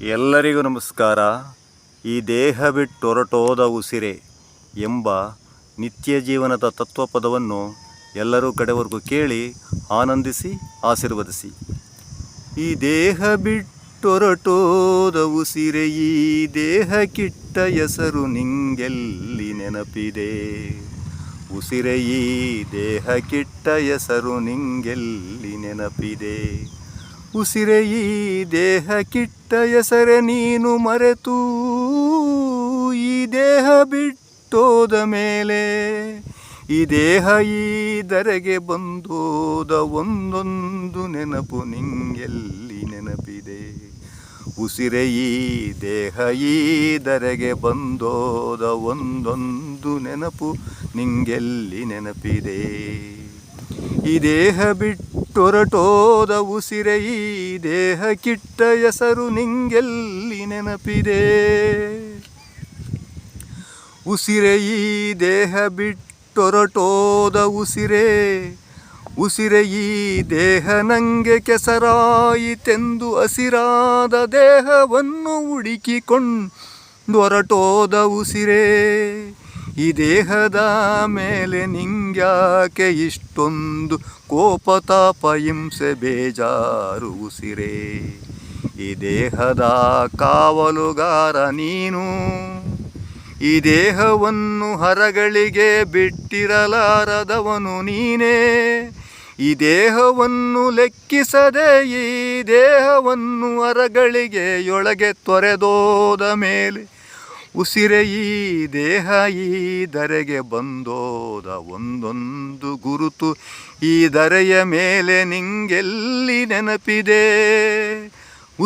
ಎಲ್ಲರಿಗೂ ನಮಸ್ಕಾರ. ಈ ದೇಹ ಬಿಟ್ಟು ಹೊರಟೋದ ಉಸಿರೆ ಎಂಬ ನಿತ್ಯ ಜೀವನದ ತತ್ವಪದವನ್ನು ಎಲ್ಲರೂ ಕಡೆವರೆಗೂ ಕೇಳಿ ಆನಂದಿಸಿ ಆಶೀರ್ವದಿಸಿ. ಈ ದೇಹ ಬಿಟ್ಟೊರಟೋದ ಉಸಿರೆ, ಈ ದೇಹಕ್ಕಿಟ್ಟ ಹೆಸರು ನಿಂಗೆಲ್ಲಿ ನೆನಪಿದೆ? ಉಸಿರೆ, ಈ ದೇಹಕ್ಕಿಟ್ಟ ಹೆಸರು ನಿಂಗೆಲ್ಲಿ ನೆನಪಿದೆ? ಉಸಿರೆ, ಈ ದೇಹಕ್ಕಿಟ್ಟ ಹೆಸರೆ ನೀನು ಮರೆತು ಈ ದೇಹ ಬಿಟ್ಟೋದ ಮೇಲೆ, ಈ ದೇಹ ಈ ಧರೆಗೆ ಬಂದೋದ ಒಂದೊಂದು ನೆನಪು ನಿಂಗೆಲ್ಲಿ ನೆನಪಿದೆ? ಉಸಿರೆ, ಈ ದೇಹ ಈ ಧರೆಗೆ ಬಂದೋದ ಒಂದೊಂದು ನೆನಪು ನಿಂಗೆಲ್ಲಿ ನೆನಪಿದೆ? ಈ ದೇಹ ಬಿಟ್ಟೊರಟೋದ ಉಸಿರೆ, ಈ ದೇಹಕ್ಕಿಟ್ಟ ಹೆಸರು ನಿಂಗೆಲ್ಲಿ ನೆನಪಿದೆ? ಉಸಿರೆ, ಈ ದೇಹ ಬಿಟ್ಟೊರಟೋದ ಉಸಿರೆ, ಉಸಿರೆ, ಈ ದೇಹ ನಂಗೆ ಕೆಸರಾಯಿತೆಂದು ಹಸಿರಾದ ದೇಹವನ್ನು ಹುಡುಕಿಕೊಂಡೊರಟೋದ ಉಸಿರೆ, ಈ ದೇಹದ ಮೇಲೆ ನಿಂಗ್ಯಾಕೆ ಇಷ್ಟೊಂದು ಕೋಪ ತಾಪ ಹಿಂಸೆ ಬೇಜಾರು ಉಸಿರೆ? ಈ ದೇಹದ ಕಾವಲುಗಾರ ನೀನು, ಈ ದೇಹವನ್ನು ಹರಗಳಿಗೆ ಬಿಟ್ಟಿರಲಾರದವನು ನೀನೇ. ಈ ದೇಹವನ್ನು ಲೆಕ್ಕಿಸದೆ ಈ ದೇಹವನ್ನು ಹರಗಳಿಗೆ ಯೊಳಗೆ ತೊರೆದೋದ ಮೇಲೆ, ಉಸಿರೆ, ಈ ದೇಹ ಈ ಧರೆಗೆ ಬಂದೋದ ಒಂದೊಂದು ಗುರುತು ಈ ಧರೆಯ ಮೇಲೆ ನಿಂಗೆಲ್ಲಿ ನೆನಪಿದೆ?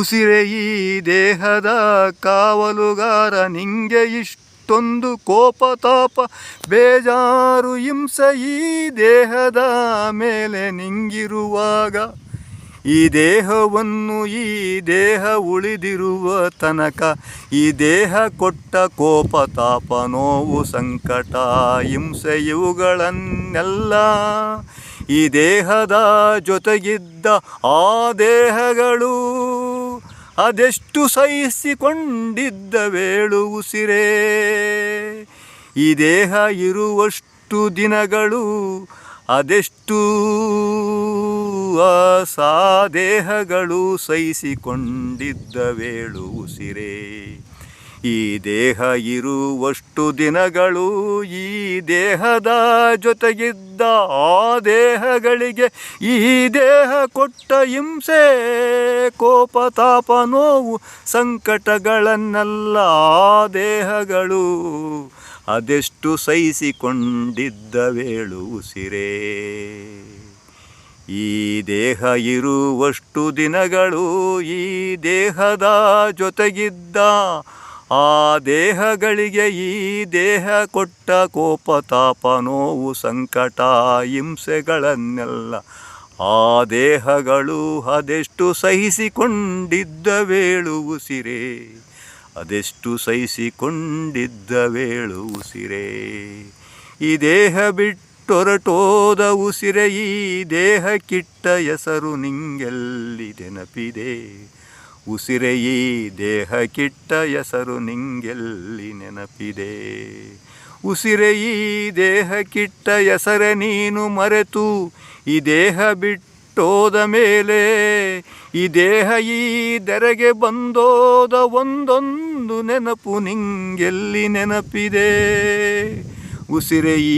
ಉಸಿರೆ, ಈ ದೇಹದ ಕಾವಲುಗಾರ ನಿಂಗೆ ಇಷ್ಟೊಂದು ಕೋಪ ತಾಪ ಬೇಜಾರು ಹಿಂಸೆ ಈ ದೇಹದ ಮೇಲೆ ನಿಂಗಿರುವಾಗ, ಈ ದೇಹವನ್ನು ಈ ದೇಹ ಉಳಿದಿರುವ ತನಕ ಈ ದೇಹ ಕೊಟ್ಟ ಕೋಪ ತಾಪ ನೋವು ಸಂಕಟ ಹಿಂಸೆ ಇವುಗಳನ್ನೆಲ್ಲ ಈ ದೇಹದ ಜೊತೆಗಿದ್ದ ಆ ದೇಹಗಳು ಅದೆಷ್ಟು ಸಹಿಸಿಕೊಂಡಿದ್ದವೇಳು ಉಸಿರೇ? ಈ ದೇಹ ಇರುವಷ್ಟು ದಿನಗಳು ಅದೆಷ್ಟು ದೇಹಗಳು ಸಹಿಸಿಕೊಂಡಿದ್ದವೇಳು ಉಸಿರೇ? ಈ ದೇಹ ಇರುವಷ್ಟು ದಿನಗಳು ಈ ದೇಹದ ಜೊತೆಗಿದ್ದ ಆ ದೇಹಗಳಿಗೆ ಈ ದೇಹ ಕೊಟ್ಟ ಹಿಂಸೆ ಕೋಪ ತಾಪ ನೋವು ಸಂಕಟಗಳನ್ನೆಲ್ಲ ಆ ದೇಹಗಳು ಅದೆಷ್ಟು ಸಹಿಸಿಕೊಂಡಿದ್ದವೇಳು ಉಸಿರೇ? ಈ ದೇಹ ಇರುವಷ್ಟು ದಿನಗಳು ಈ ದೇಹದ ಜೊತೆಗಿದ್ದ ಆ ದೇಹಗಳಿಗೆ ಈ ದೇಹ ಕೊಟ್ಟ ಕೋಪ ತಾಪ ನೋವು ಸಂಕಟ ಹಿಂಸೆಗಳನ್ನೆಲ್ಲ ಆ ದೇಹಗಳು ಅದೆಷ್ಟು ಸಹಿಸಿಕೊಂಡಿದ್ದವೇಳು ಉಸಿರೇ? ಅದೆಷ್ಟು ಸಹಿಸಿಕೊಂಡಿದ್ದವೇಳು ಉಸಿರೇ? ಈ ದೇಹ ಬಿಟ್ಟೊರಟೋದ ಉಸಿರೆ, ಈ ದೇಹಕ್ಕಿಟ್ಟ ಹೆಸರು ನಿಂಗೆಲ್ಲಿ ನೆನಪಿದೆ? ಉಸಿರೆ, ಈ ದೇಹಕ್ಕಿಟ್ಟ ಹೆಸರು ನಿಂಗೆಲ್ಲಿ ನೆನಪಿದೆ? ಉಸಿರೆ, ಈ ದೇಹಕ್ಕಿಟ್ಟ ಹೆಸರೆ ನೀನು ಮರೆತು ಈ ದೇಹ ಬಿಟ್ಟೋದ ಮೇಲೆ, ಈ ದೇಹ ಈ ಧರೆಗೆ ಬಂದೋದ ಒಂದೊಂದು ನೆನಪು ನಿಂಗೆಲ್ಲಿ ನೆನಪಿದೆ? ಉಸಿರೆ, ಈ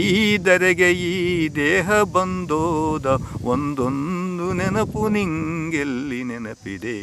ಧರೆಗೆ ಈ ದೇಹ ಬಂದೋದ ಒಂದೊಂದು ನೆನಪು ನಿಂಗೆಲ್ಲಿ ನೆನಪಿದೆ?